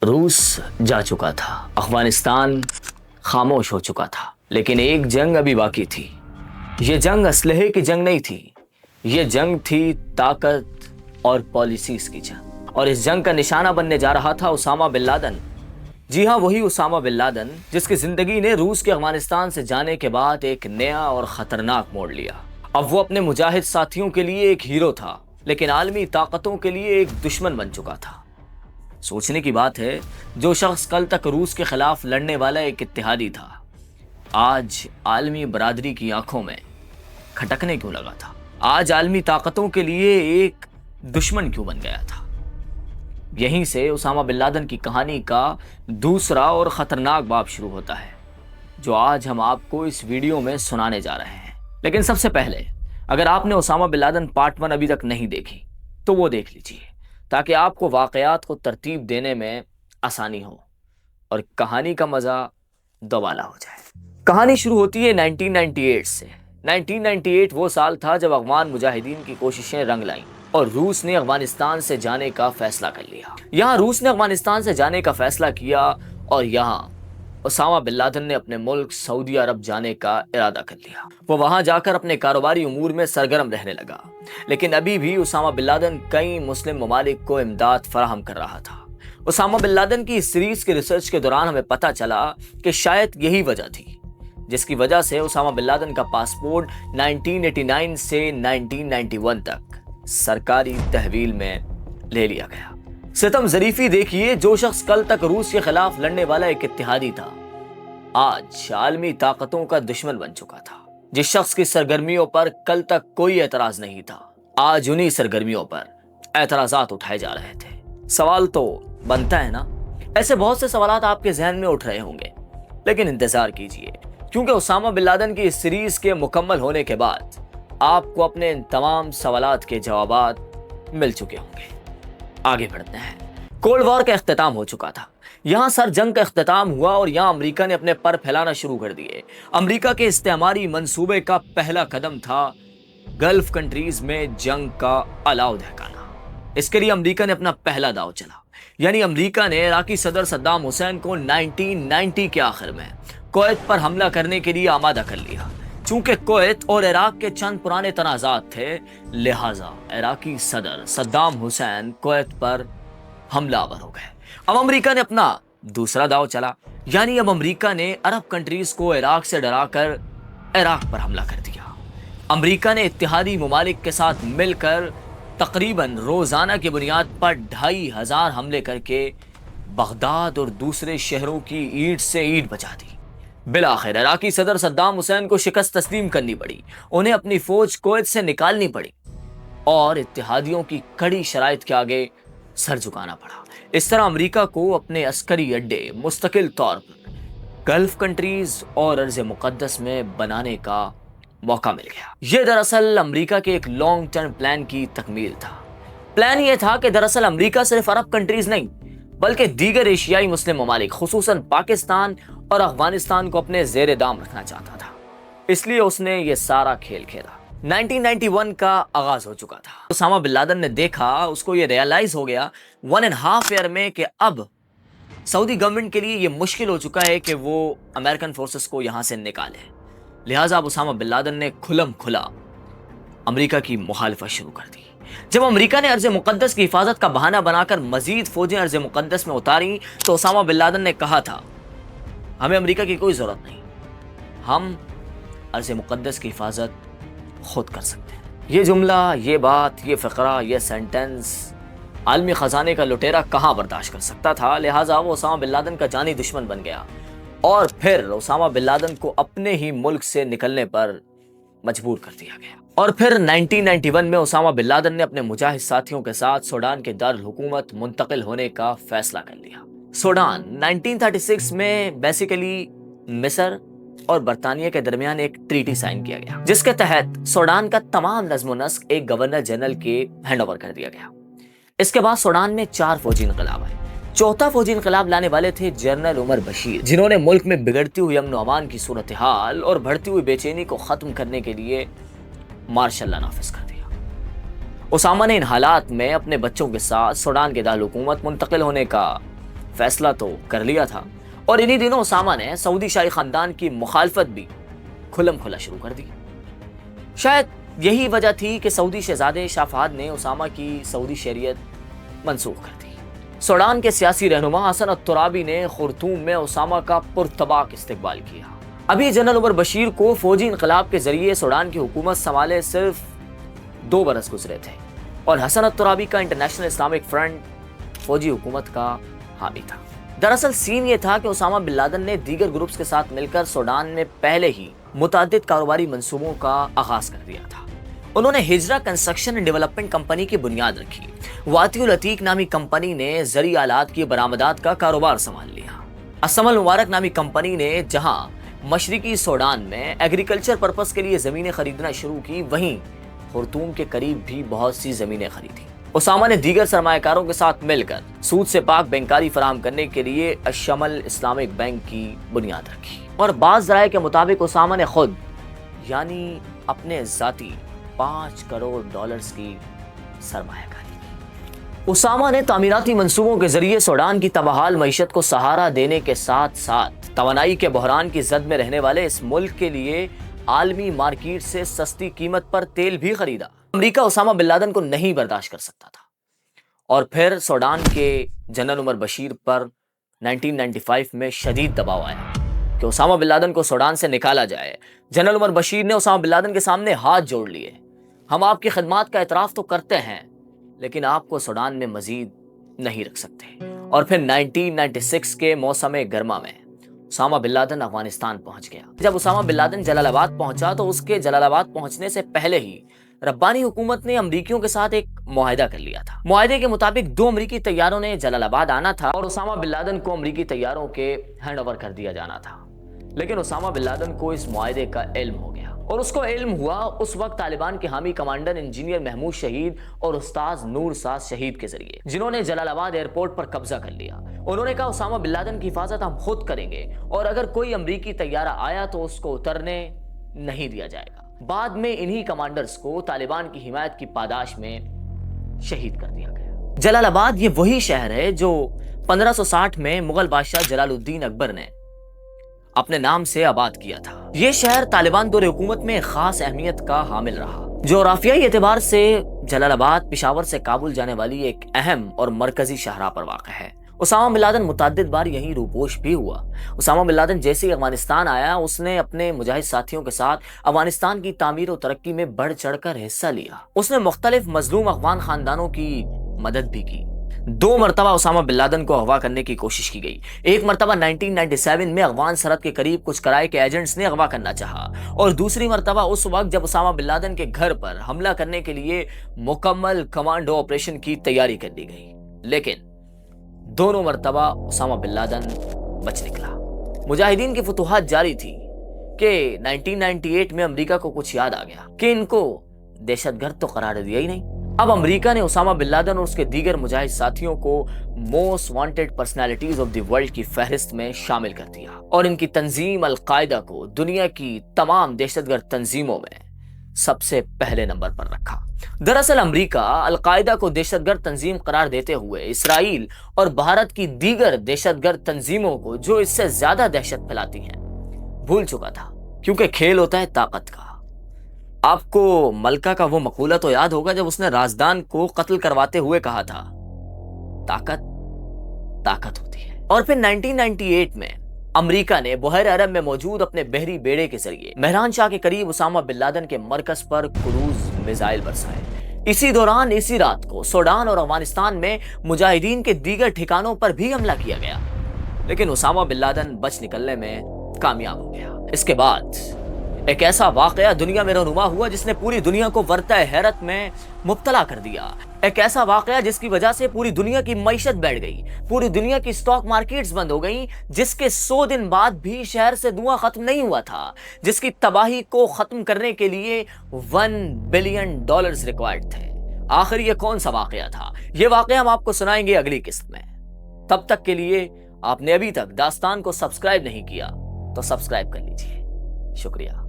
روس جا چکا تھا، افغانستان خاموش ہو چکا تھا، لیکن ایک جنگ ابھی باقی تھی۔ یہ جنگ اسلحے کی جنگ نہیں تھی، یہ جنگ تھی طاقت اور پالیسیز کی جنگ، اور اس جنگ کا نشانہ بننے جا رہا تھا اسامہ بن لادن۔ جی ہاں، وہی اسامہ بن لادن جس کی زندگی نے روس کے افغانستان سے جانے کے بعد ایک نیا اور خطرناک موڑ لیا۔ اب وہ اپنے مجاہد ساتھیوں کے لیے ایک ہیرو تھا، لیکن عالمی طاقتوں کے لیے ایک دشمن بن چکا تھا۔ سوچنے کی بات ہے، جو شخص کل تک روس کے خلاف لڑنے والا ایک اتحادی تھا، آج عالمی برادری کی آنکھوں میں کھٹکنے کیوں لگا تھا؟ آج عالمی طاقتوں کے لیے ایک دشمن کیوں بن گیا تھا؟ یہیں سے اسامہ بن لادن کی کہانی کا دوسرا اور خطرناک باب شروع ہوتا ہے، جو آج ہم آپ کو اس ویڈیو میں سنانے جا رہے ہیں۔ لیکن سب سے پہلے، اگر آپ نے اسامہ بن لادن پارٹ 1 ابھی تک نہیں دیکھی تو وہ دیکھ لیجئے، تاکہ آپ کو واقعات کو ترتیب دینے میں آسانی ہو اور کہانی کا مزہ دوبالا ہو جائے۔ کہانی شروع ہوتی ہے 1998 سے۔ 1998 وہ سال تھا جب افغان مجاہدین کی کوششیں رنگ لائیں اور روس نے افغانستان سے جانے کا فیصلہ کر لیا۔ یہاں روس نے افغانستان سے جانے کا فیصلہ کیا اور یہاں اسامہ بن لادن نے اپنے ملک سعودی عرب جانے کا ارادہ کر لیا۔ وہ وہاں جا کر اپنے کاروباری امور میں سرگرم رہنے لگا، لیکن ابھی بھی اسامہ بن لادن کئی مسلم ممالک کو امداد فراہم کر رہا تھا۔ اسامہ بن لادن کی اس سیریز کے ریسرچ کے دوران ہمیں پتہ چلا کہ شاید یہی وجہ تھی جس کی وجہ سے اسامہ بن لادن کا پاسپورٹ 1989 سے 1991 تک سرکاری تحویل میں لے لیا گیا۔ ستم ظریفی دیکھیے، جو شخص کل تک روس کے خلاف لڑنے والا ایک اتحادی تھا، آج عالمی طاقتوں کا دشمن بن چکا تھا۔ جس شخص کی سرگرمیوں پر کل تک کوئی اعتراض نہیں تھا، آج انہی سرگرمیوں پر اعتراضات اٹھائے جا رہے تھے۔ سوال تو بنتا ہے نا، ایسے بہت سے سوالات آپ کے ذہن میں اٹھ رہے ہوں گے، لیکن انتظار کیجئے، کیونکہ اسامہ بن لادن کی اس سیریز کے مکمل ہونے کے بعد آپ کو اپنے ان تمام سوالات کے جوابات مل چکے ہوں گے۔ آگے بڑھتے ہیں۔ کولڈ وار کا اختتام ہو چکا تھا، یہاں سر جنگ کا اختتام ہوا اور یہاں امریکہ نے اپنے پر پھیلانا شروع کر دیے۔ امریکہ کے استعماری منصوبے کا پہلا قدم تھا گلف کنٹریز میں جنگ کا الاؤ دہکانا۔ اس کے لیے امریکہ نے اپنا پہلا داؤ چلا، یعنی امریکہ نے عراقی صدر صدام حسین کو 1990 کے آخر میں کویت پر حملہ کرنے کے لیے آمادہ کر لیا۔ چونکہ کویت اور عراق کے چند پرانے تنازعات تھے، لہٰذا عراقی صدر صدام حسین کویت پر حملہ آور ہو گئے۔ اب امریکہ نے اپنا دوسرا داؤ چلا، یعنی اب امریکہ نے عرب کنٹریز کو عراق سے ڈرا کر عراق پر حملہ کر دیا۔ امریکہ نے اتحادی ممالک کے ساتھ مل کر تقریباً روزانہ کی بنیاد پر 2500 حملے کر کے بغداد اور دوسرے شہروں کی اینٹ سے اینٹ بچا دی۔ بالآخر عراقی صدر صدام حسین کو شکست تسلیم کرنی پڑی، انہیں اپنی فوج کویت سے نکالنی پڑی اور اتحادیوں کی کڑی شرائط کے آگے سر جھکانا پڑا۔ اس طرح امریکہ کو اپنے عسکری اڈے مستقل طور پر گلف کنٹریز اور ارض مقدس میں بنانے کا موقع مل گیا۔ یہ دراصل امریکہ کے ایک لانگ ٹرم پلان کی تکمیل تھا۔ پلان یہ تھا کہ دراصل امریکہ صرف عرب کنٹریز نہیں، بلکہ دیگر ایشیائی مسلم ممالک خصوصاً پاکستان اور افغانستان کو اپنے زیر دام رکھنا چاہتا تھا۔ اس لیے اس نے یہ سارا کھیل کھیلا۔ 1991 کا آغاز ہو چکا تھا۔ اسامہ بن لادن نے دیکھا، اس کو یہ ریئلائز ہو گیا 1.5 ایئر میں کہ اب سعودی گورنمنٹ کے لیے یہ مشکل ہو چکا ہے کہ وہ امریکن فورسز کو یہاں سے نکالے۔ لہٰذا اب اسامہ بن لادن نے کھلم کھلا امریکہ کی مخالفت شروع کر دی۔ جب امریکہ نے ارض مقدس کی حفاظت کا بہانہ بنا کر مزید فوجیں ارض مقدس میں اتاریں تو اسامہ بن لادن نے کہا تھا، ہمیں امریکہ کی کوئی ضرورت نہیں، ہم ارض مقدس کی حفاظت خود کر سکتے ہیں۔ یہ جملہ، یہ بات، یہ فقرہ، یہ سینٹنس عالمی خزانے کا لٹیرا کہاں برداشت کر سکتا تھا؟ لہٰذا وہ اسامہ بن لادن کا جانی دشمن بن گیا اور پھر اسامہ بن لادن کو اپنے ہی ملک سے نکلنے پر مجبور کر دیا گیا۔ اور پھر 1991 میں اسامہ بن لادن نے اپنے مجاہد ساتھیوں کے ساتھ سوڈان کے دارالحکومت منتقل ہونے کا فیصلہ کر لیا۔ سوڈان 1936 میں بیسیکلی مصر اور برطانیہ کے درمیان ایک ٹریٹی سائن کیا گیا، جس کے تحت سوڈان کا تمام نظم و نسق ایک گورنر جنرل کے ہینڈ اوور کر دیا گیا۔ اس کے بعد سوڈان میں 4 فوجی انقلاب آئے۔ چوتھا فوجی انقلاب لانے والے تھے جنرل عمر بشیر، جنہوں نے ملک میں بگڑتی ہوئی امن و امان کی صورتحال اور بڑھتی ہوئی بے چینی کو ختم کرنے کے لیے مارشل لا نافذ کر دیا۔ اسامہ نے ان حالات میں اپنے بچوں کے ساتھ سوڈان کے دارالحکومت منتقل ہونے کا फैसला तो कर लिया था और इन्हीं दिनों उसामा ने सऊदी शाही खानदान की मुखालफत भी खुलम खुला शुरू कर दी। शायद यही वजह थी कि सऊदी शहजादे शाह फहद ने उसामा की सऊदी शरीयत मंसूख कर दी। सूडान के सियासी रहनुमा हसन अत-तुराबी ने खुर्तूम में उसामा का पुरतबाक इस्तकबाल किया। अभी जनरल उमर बशीर को फौजी इनकलाब के जरिए सूडान की हुकूमत संभाले सिर्फ 2 बरस गुजरे थे और हसन अत-तुराबी का इंटरनेशनल इस्लामिक फ्रंट फौजी हुकूमत का हामी था। दरअसल सीन ये था कि उसामा बिन लादेन ने दीगर ग्रुप्स के साथ मिलकर सूडान में पहले ही मुतादिद कारोबारी मंसूबों का आगाज कर दिया था। उन्होंने हिजरा कंस्ट्रक्शन एंड डेवलपमेंट कंपनी की बुनियाद रखी। वातिउल अतीक नामी कंपनी ने ज़री आलात की बरामदात का कारोबार संभाल लिया। असमल मुबारक नामी कंपनी ने जहां मशरिकी सूडान में एग्रीकल्चर पर्पस के लिए जमीनें खरीदना शुरू की, वहीं खुर्तूम के करीब भी बहुत सी जमीनें खरीदी। उसामा ने दीगर सरमायाकारों के साथ मिलकर सूद से पाक बैंकारी फराहम करने के लिए अशमल इस्लामिक बैंक की बुनियाद रखी और बाज़ ज़राए के मुताबिक उसामा ने खुद यानी अपने ज़ाती $5 करोड़ की सरमायाकारी की। उसामा ने तामीराती मंसूबों के जरिए सूडान की तबाहाल मईशत को सहारा देने के साथ साथ तवानाई के बहरान की जद में रहने वाले इस मुल्क के लिए आलमी मार्केट से सस्ती कीमत पर तेल भी खरीदा। अमेरिका उसामा बिन लादेन को नहीं बर्दाश्त कर सकता था और फिर सूडान के जनरल उमर बशीर पर 1995 में शदीद दबाव आया कि उसामा बिन लादेन को सूडान से निकाला जाए। जनरल उमर बशीर ने उसामा बिन लादेन के सामने हाथ जोड़ लिए। हम आपकी खिदमत का एतराफ़ तो करते हैं, लेकिन आपको सूडान में मजीद नहीं रख सकते। और फिर 1996 के मौसम गर्मा में उसामा बिन लादेन अफगानिस्तान पहुंच गया। जब उसामा बिन लादेन जलालाबाद पहुंचा तो उसके जलालाबाद पहुंचने से पहले ही रब्बानी हुकूमत ने अमरीकियों के साथ एक मुआहिदा कर लिया था। मुआहिदे के मुताबिक 2 अमरीकी तैयारों ने जलालाबाद आना था और उसामा बिन लादेन को अमरीकी तैयारों के हैंड ओवर कर दिया जाना था। लेकिन उसामा बिन लादेन को इस मुआहिदे का इल्म हो गया और उसको इल्म हुआ उस वक्त तालिबान के हामी कमांडर इंजीनियर महमूद शहीद और उस्ताद नूर साज शहीद के जरिए, जिन्होंने जलालाबाद एयरपोर्ट पर कब्जा कर लिया। उन्होंने कहा उसामा बिन लादेन की हिफाजत हम खुद करेंगे और अगर कोई अमरीकी तैयारा आया तो उसको उतरने नहीं दिया जाएगा। बाद में इन्हीं कमांडर्स को तालिबान की हिमायत की पादाश में शहीद कर दिया गया। जलालाबाद ये वही शहर है जो 1560 में मुगल बादशाह जलालुद्दीन अकबर ने अपने नाम से आबाद किया था। ये शहर तालिबान दौरे हुकूमत में खास अहमियत का हामिल रहा। जोग्राफियाई एतबार से जलालाबाद पेशावर से काबुल जाने वाली एक अहम और मरकजी शाहराह पर वाक़ है। उसामा बिन लादेन मुतअद्दिद बार यहीं रूपोश भी हुआ। उसामा बिन लादेन जैसे ही अफगानिस्तान आया, उसने अपने मुजाहिद साथियों के साथ अफगानिस्तान की तामीर और तरक्की में बढ़ चढ़कर हिस्सा लिया। उसने मुख्तलिफ मजलूम अफगान खानदानों की मदद भी की। 2 मरतबा उसामा बिन लादेन को अगवा करने की कोशिश की गई। एक मरतबा 1997 में अफगान सरहद के करीब कुछ किराए के एजेंट्स ने अगवा करना चाहा और दूसरी मरतबा उस वक्त जब उसामा बिन लादेन के घर पर हमला करने के लिए मुकम्मल कमांडो ऑपरेशन की तैयारी कर ली गई। लेकिन दोनों मरतबा उसामा बिन लादेन बच निकला। मुजाहिदीन की फतुहात जारी थी कि 1998 में अमेरिका को कुछ याद आ गया कि इनको दहशतगर्द तो करार दिया ही नहीं। अब अमेरिका ने उसामा बिन लादेन और उसके दीगर मुजाहिद साथियों को most wanted personalities of the world की फहरिस्त में शामिल कर दिया और इनकी तंजीम अल-कायदा को दुनिया की तमाम दहशतगर्द तंजीमों में सबसे पहले नंबर पर रखा। दरअसल अमेरिका अल-कायदा को दहशतगर्द तंजीम करार देते हुए इसराइल और भारत की दीगर दहशतगर्द तंजीमों को, जो इससे ज्यादा दहशत फैलाती हैं, भूल चुका था। क्योंकि खेल होता है ताकत का। आपको मलका का वो मकूला तो याद होगा जब उसने राजदान को कत्ल करवाते हुए कहा था, ताकत ताकत होती है। और फिर 1998 में अमेरिका ने बहर अरब में मौजूद अपने बहरी बेड़े के जरिए मेहरान शाह के करीब उसामा बिन लादेन के मरकज पर क्रूज मिसाइल बरसाए। इसी दौरान इसी रात को सूडान और अफगानिस्तान में मुजाहिदीन के दीगर ठिकानों पर भी हमला किया गया, लेकिन उसामा बिन लादेन बच निकलने में कामयाब हो गया। इसके बाद एक ऐसा वाकया दुनिया में रहनुमा हुआ जिसने पूरी दुनिया को वर्ता हैरत में मुब्तला कर दिया। एक ऐसा वाकया जिसकी वजह से पूरी दुनिया की मईशत बैठ गई, पूरी दुनिया की स्टॉक मार्केट्स बंद हो गई, जिसके 100 दिन बाद भी शहर से धुआं खत्म नहीं हुआ था, जिसकी तबाही को खत्म करने के लिए $1 बिलियन रिक्वायर्ड थे। आखिर ये कौन सा वाकया था? ये वाकया हम आपको सुनाएंगे अगली किस्त में। तब तक के लिए आपने अभी तक दास्तान को सब्सक्राइब नहीं किया तो सब्सक्राइब कर लीजिए। शुक्रिया।